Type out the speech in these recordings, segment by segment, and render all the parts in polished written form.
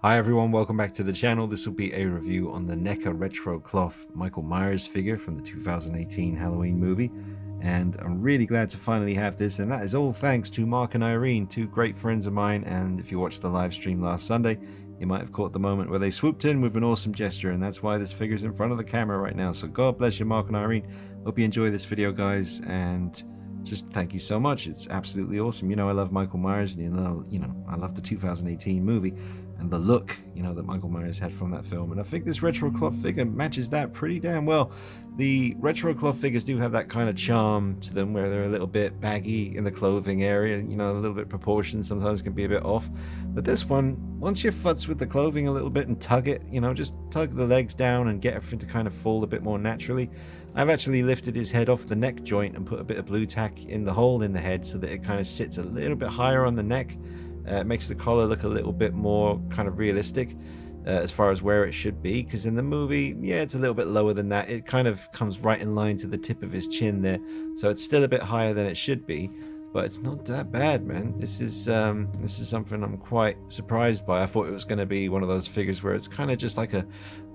Hi everyone, welcome back to the channel. This will be a review on the Neca retro cloth Michael Myers figure from the 2018 Halloween movie, and I'm really glad to finally have this, and that is all thanks to Mark and Irene, two great friends of mine. And if you watched the live stream last Sunday, you might have caught the moment where they swooped in with an awesome gesture, and that's why this figure's in front of the camera right now. So God bless you, Mark and Irene. Hope you enjoy this video, guys, and just thank you so much. It's absolutely awesome. You know I love Michael Myers, and you know I love the 2018 movie and the look, that Michael Myers had from that film. And I think this retro cloth figure matches that pretty damn well. The retro cloth figures do have that kind of charm to them where they're a little bit baggy in the clothing area, a little bit proportioned, sometimes can be a bit off. But this one, once you futz with the clothing a little bit and tug it, just tug the legs down and get everything to kind of fold a bit more naturally. I've actually lifted his head off the neck joint and put a bit of blue tack in the hole in the head so that it kind of sits a little bit higher on the neck. It makes the collar look a little bit more kind of realistic as far as where it should be, because in the movie, yeah, it's a little bit lower than that. It kind of comes right in line to the tip of his chin there, so it's still a bit higher than it should be, but it's not that bad, man. This is something I'm quite surprised by. I thought it was going to be one of those figures where it's kind of just like a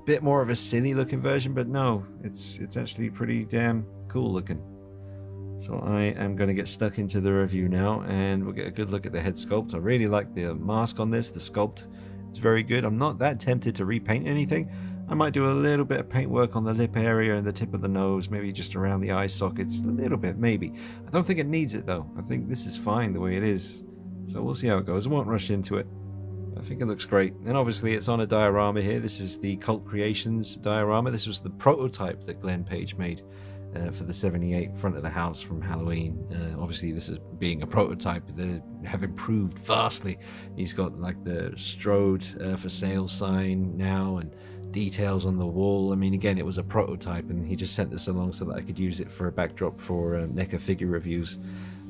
bit more of a silly looking version, but no, it's actually pretty damn cool looking. So I am going to get stuck into the review now, and we'll get a good look at the head sculpt. I really like the mask on this. The sculpt is very good. I'm not that tempted to repaint anything. I might do a little bit of paint work on the lip area and the tip of the nose, maybe just around the eye sockets, a little bit maybe. I don't think it needs it though. I think this is fine the way it is. So we'll see how it goes. I won't rush into it. I think it looks great. And obviously it's on a diorama here. This is the Cult Creations diorama. This was the prototype that Glenn Page made for the 78 front of the house from Halloween. Obviously this is being a prototype. They have improved vastly. He's got like the Strode for sale sign now and details on the wall. I mean, again, it was a prototype, and he just sent this along so that I could use it for a backdrop for Neca figure reviews.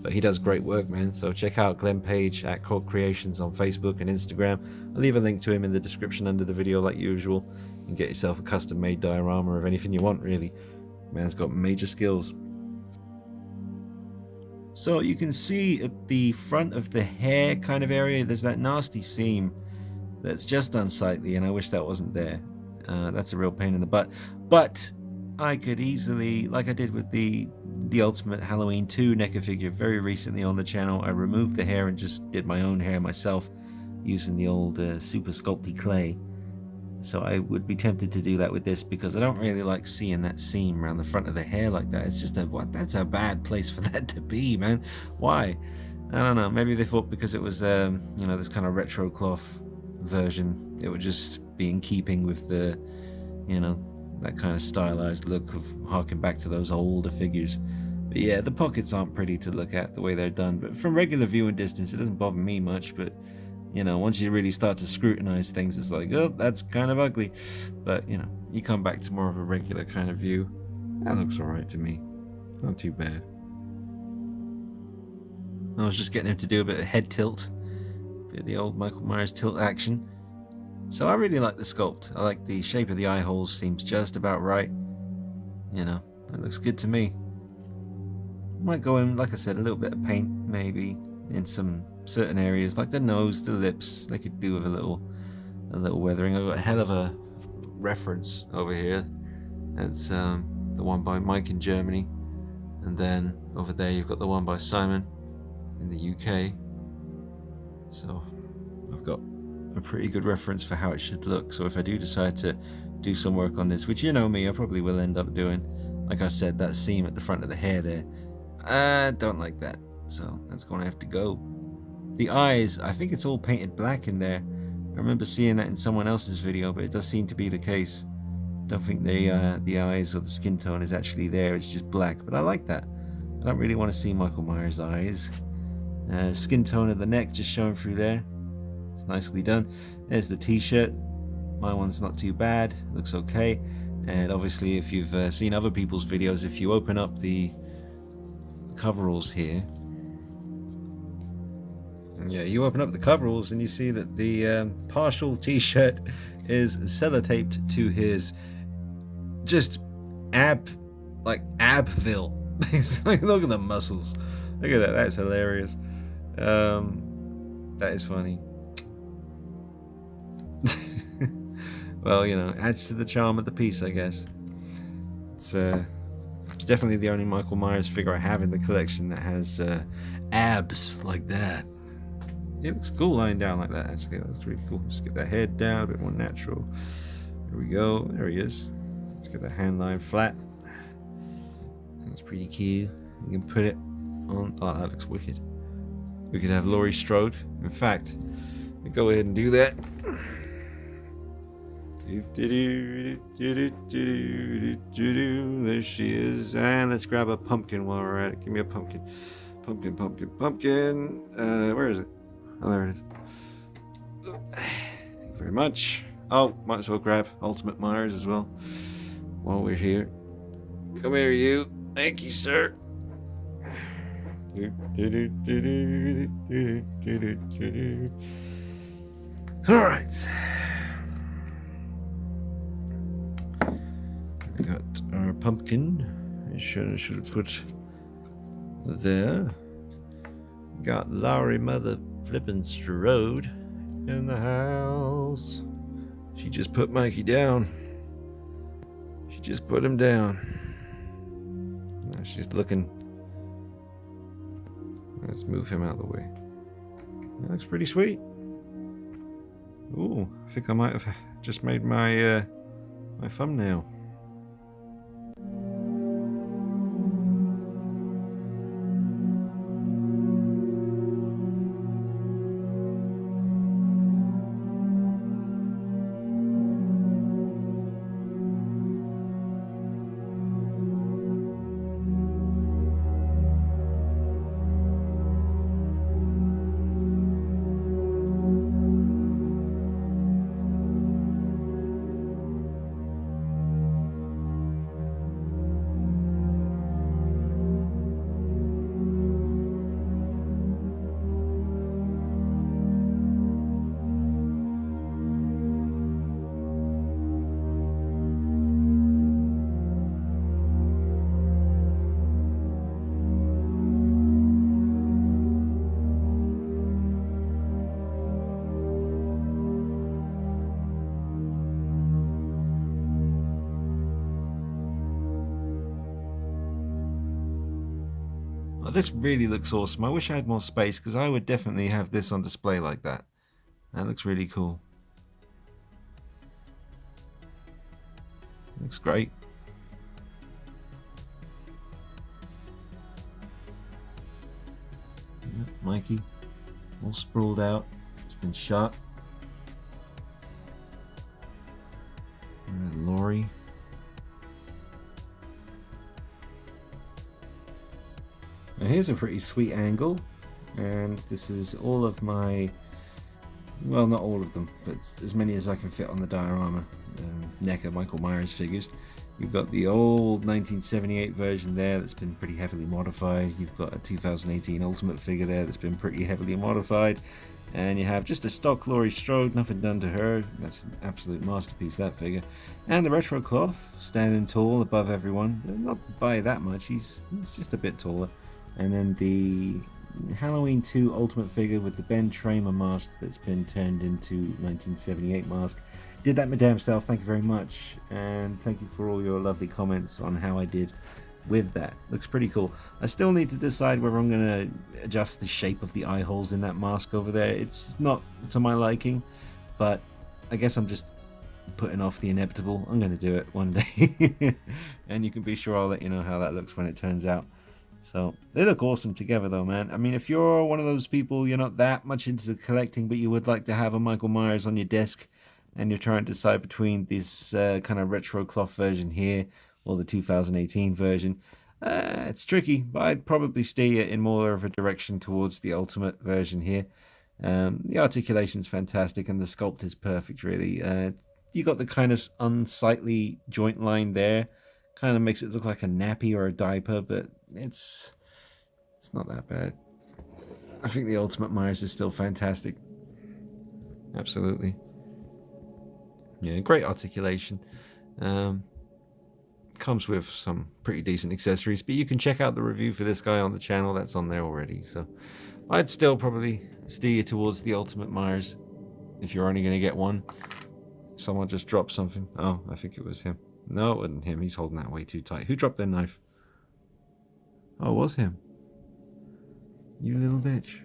But he does great work, man. So check out Glenn Page at Cult Creations on Facebook and Instagram. I'll leave a link to him in the description under the video like usual. You can get yourself a custom made diorama of anything you want, really. Man's got major skills. So you can see at the front of the hair kind of area, there's that nasty seam that's just unsightly, and I wish that wasn't there. That's a real pain in the butt. But I could easily, like I did with the Ultimate Halloween 2 Neca figure very recently on the channel, I removed the hair and just did my own hair myself using the old Super Sculpty clay. So I would be tempted to do that with this, because I don't really like seeing that seam around the front of the hair like that. It's just that's a bad place for that to be, man. Why? I don't know. Maybe they thought because it was this kind of retro cloth version, it would just be in keeping with the that kind of stylized look of harking back to those older figures. But yeah, the pockets aren't pretty to look at the way they're done, but from regular viewing distance it doesn't bother me much. But once you really start to scrutinize things, it's like, oh, that's kind of ugly. But you come back to more of a regular kind of view, that looks alright to me. Not too bad. I was just getting him to do a bit of head tilt, a bit of the old Michael Myers tilt action. So I really like the sculpt. I like the shape of the eye holes, seems just about right. It looks good to me. Might go in, like I said, a little bit of paint maybe in some certain areas, like the nose, the lips. They could do with a little weathering. I've got a hell of a reference over here. It's the one by Mike in Germany, and then over there you've got the one by Simon in the UK. So I've got a pretty good reference for how it should look. So if I do decide to do some work on this, which me, I probably will end up doing, like I said, that seam at the front of the hair there, I don't like that, so that's gonna have to go. The eyes, I think it's all painted black in there. I remember seeing that in someone else's video, but it does seem to be the case. Don't think the eyes or the skin tone is actually there, it's just black, but I like that. I don't really want to see Michael Myers' eyes. Skin tone of the neck just showing through there. It's nicely done. There's the t-shirt. My one's not too bad, looks okay. And obviously if you've seen other people's videos, if you open up the coveralls here, yeah, you open up the coveralls and you see that the partial t-shirt is sellotaped to his just abville. It's like, look at the muscles, look at that, that's hilarious. That is funny. Well, you know, adds to the charm of the piece, I guess. It's definitely the only Michael Myers figure I have in the collection that has abs like that. It looks cool lying down like that, actually. That looks really cool. Just get that head down, a bit more natural. There we go. There he is. Let's get that hand line flat. That's pretty cute. You can put it on. Oh, that looks wicked. We could have Laurie Strode. In fact, we go ahead and do that. There she is. And let's grab a pumpkin while we're at it. Give me a pumpkin. Pumpkin, pumpkin, pumpkin. Where is it? Oh, there it is. Thank you very much. Oh, might as well grab Ultimate Myers as well while we're here. Come here, you. Thank you, sir. Alright. We got our pumpkin. I should have put there. Got Laurie Mother Flippin' Strode in the house. She just put Mikey down. She just put him down. Now she's looking. Let's move him out of the way. That looks pretty sweet. Ooh, I think I might have just made my my thumbnail. Oh, this really looks awesome. I wish I had more space because I would definitely have this on display like that. That looks really cool. Looks great. Yeah, Mikey, all sprawled out. It's been shot. There's Laurie. Now here's a pretty sweet angle, and this is all of my, well, not all of them, but as many as I can fit on the Diorama Neca Michael Myers figures. You've got the old 1978 version there that's been pretty heavily modified. You've got a 2018 Ultimate figure there that's been pretty heavily modified. And you have just a stock Laurie Strode, nothing done to her. That's an absolute masterpiece, that figure. And the retro cloth, standing tall above everyone. Not by that much, he's just a bit taller. And then the Halloween 2 Ultimate figure with the Ben Tramer mask that's been turned into 1978 mask. Did that my damn self, thank you very much. And thank you for all your lovely comments on how I did with that. Looks pretty cool. I still need to decide whether I'm going to adjust the shape of the eye holes in that mask over there. It's not to my liking, but I guess I'm just putting off the inevitable. I'm going to do it one day. And you can be sure I'll let you know how that looks when it turns out. So they look awesome together though, man. I mean, if you're one of those people, you're not that much into collecting, but you would like to have a Michael Myers on your desk, and you're trying to decide between this kind of retro cloth version here or the 2018 version, it's tricky, but I'd probably steer in more of a direction towards the Ultimate version here. The articulation's fantastic, and the sculpt is perfect, really. You got the kind of unsightly joint line there. Kind of makes it look like a nappy or a diaper, but it's not that bad. I think the Ultimate Myers is still fantastic. Absolutely. Yeah, great articulation. Comes with some pretty decent accessories, but you can check out the review for this guy on the channel. That's on there already. So I'd still probably steer you towards the Ultimate Myers if you're only going to get one. Someone just dropped something. Oh, I think it was him. No, it wasn't him. He's holding that way too tight. Who dropped their knife? Oh, it was him. You little bitch.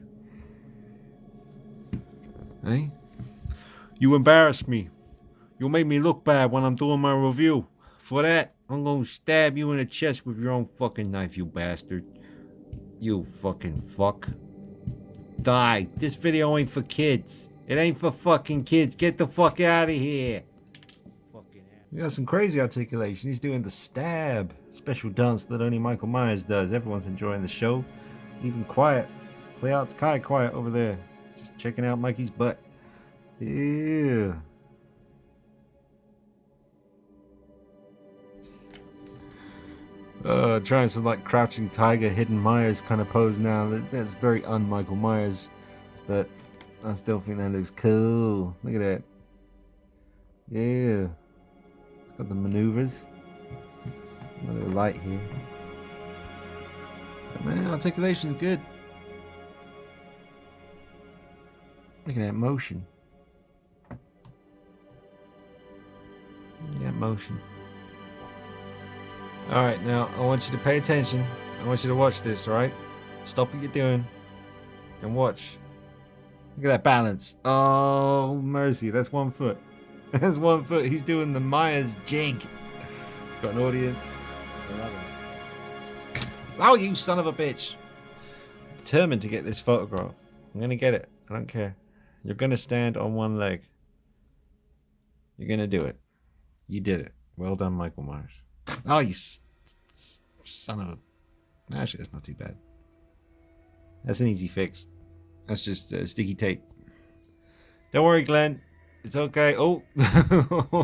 Hey? You embarrassed me. You made me look bad when I'm doing my review. For that, I'm gonna stab you in the chest with your own fucking knife, you bastard. You fucking fuck. Die. This video ain't for kids. It ain't for fucking kids. Get the fuck out of here. We got some crazy articulation. He's doing the stab. Special dance that only Michael Myers does. Everyone's enjoying the show. Even quiet. Play Art's Kai quiet over there. Just checking out Mikey's butt. Yeah. Trying some like crouching tiger, hidden Myers kind of pose now. That's very un-Michael Myers, but I still think that looks cool. Look at that. Yeah. It's got the maneuvers. A little light here. But man, articulation's good. Look at that motion. Yeah, motion. Alright, now I want you to pay attention. I want you to watch this, alright? Stop what you're doing and watch. Look at that balance. Oh, mercy. That's 1 foot. That's 1 foot. He's doing the Myers jig. Got an audience. I love it. Oh, you son of a bitch. Determined to get this photograph. I'm going to get it. I don't care. You're going to stand on one leg. You're going to do it. You did it. Well done, Michael Myers. Oh, you son of a... Actually, that's not too bad. That's an easy fix. That's just sticky tape. Don't worry, Glenn. It's okay. Oh,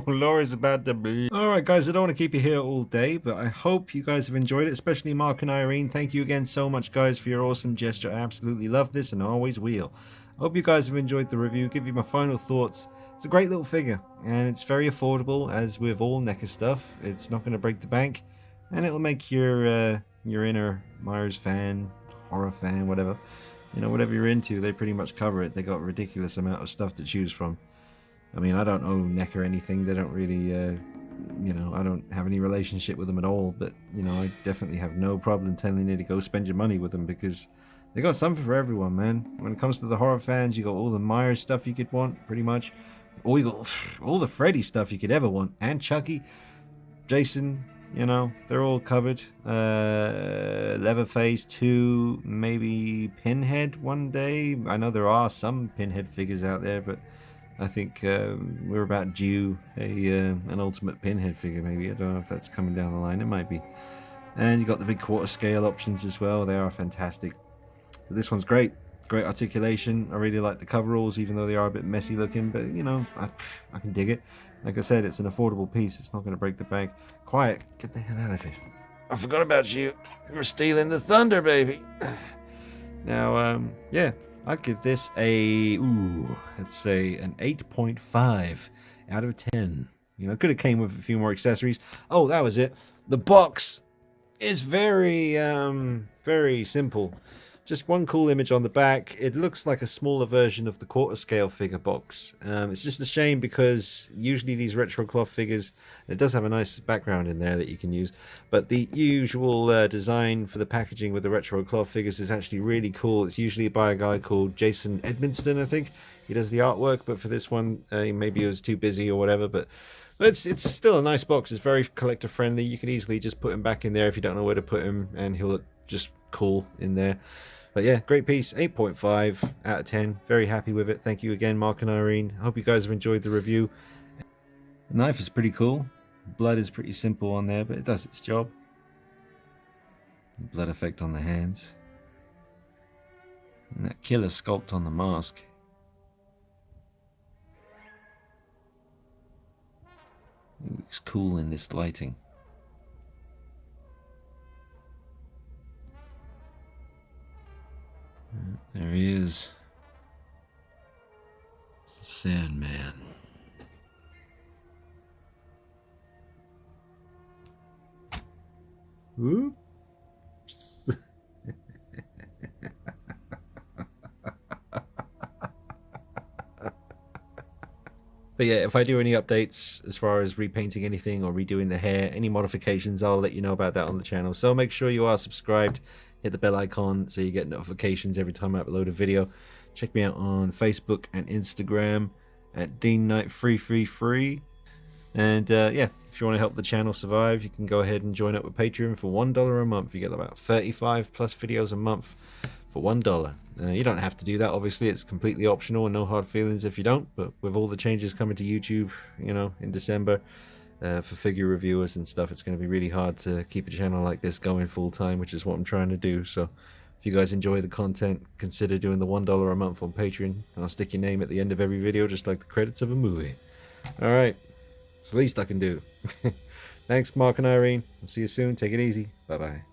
Laura's about to bleed. Alright, guys, I don't want to keep you here all day, but I hope you guys have enjoyed it, especially Mark and Irene. Thank you again so much, guys, for your awesome gesture. I absolutely love this and always will. I hope you guys have enjoyed the review. Give you my final thoughts. It's a great little figure, and it's very affordable, as with all Neca stuff. It's not going to break the bank, and it'll make your inner Myers fan, horror fan, whatever, you know, whatever you're into, they pretty much cover it. They got a ridiculous amount of stuff to choose from. I mean, I don't own Neca or anything. They don't really, you know, I don't have any relationship with them at all, but, you know, I definitely have no problem telling you to go spend your money with them, because they got something for everyone, man. When it comes to the horror fans, you got all the Myers stuff you could want, pretty much. Or you got all the Freddy stuff you could ever want. And Chucky, Jason, you know, they're all covered. Leatherface 2, maybe Pinhead one day. I know there are some Pinhead figures out there, but I think we're about due an ultimate Pinhead figure, maybe. I don't know if that's coming down the line. It might be. And you got the big quarter scale options as well. They are fantastic. But this one's great. Great articulation. I really like the coveralls, even though they are a bit messy looking, but you know, I can dig it. Like I said, it's an affordable piece. It's not going to break the bank. Quiet. Get the hell out of here. I forgot about you. You're stealing the thunder, baby. Now, yeah, I'd give this let's say an 8.5 out of 10. You know, could have came with a few more accessories. Oh, that was it. The box is very, very simple. Just one cool image on the back. It looks like a smaller version of the quarter scale figure box. It's just a shame because usually these retro cloth figures, it does have a nice background in there that you can use, but the usual design for the packaging with the retro cloth figures is actually really cool. It's usually by a guy called Jason Edmonston, I think. He does the artwork, but for this one, maybe he was too busy or whatever, but it's still a nice box. It's very collector friendly. You can easily just put him back in there if you don't know where to put him, and he'll look just cool in there. But yeah, great piece. 8.5 out of 10. Very happy with it. Thank you again, Mark and Irene. I hope you guys have enjoyed the review. The knife is pretty cool. Blood is pretty simple on there, but it does its job. Blood effect on the hands. And that killer sculpt on the mask. It looks cool in this lighting. There he is. It's the Sandman. Oops. But yeah, if I do any updates as far as repainting anything or redoing the hair, any modifications, I'll let you know about that on the channel. So make sure you are subscribed, hit the bell icon so you get notifications every time I upload a video. Check me out on Facebook and Instagram at Dean Knight 333. And yeah, if you want to help the channel survive, you can go ahead and join up with Patreon for $1 a month. You get about 35 plus videos a month for $1. You don't have to do that, obviously. It's completely optional and no hard feelings if you don't. But with all the changes coming to YouTube, you know, in December for figure reviewers and stuff, it's going to be really hard to keep a channel like this going full time, which is what I'm trying to do. So if you guys enjoy the content, consider doing the $1 a month on Patreon, and I'll stick your name at the end of every video, just like the credits of a movie. All right. It's the least I can do. Thanks, Mark and Irene. I'll see you soon. Take it easy. Bye-bye.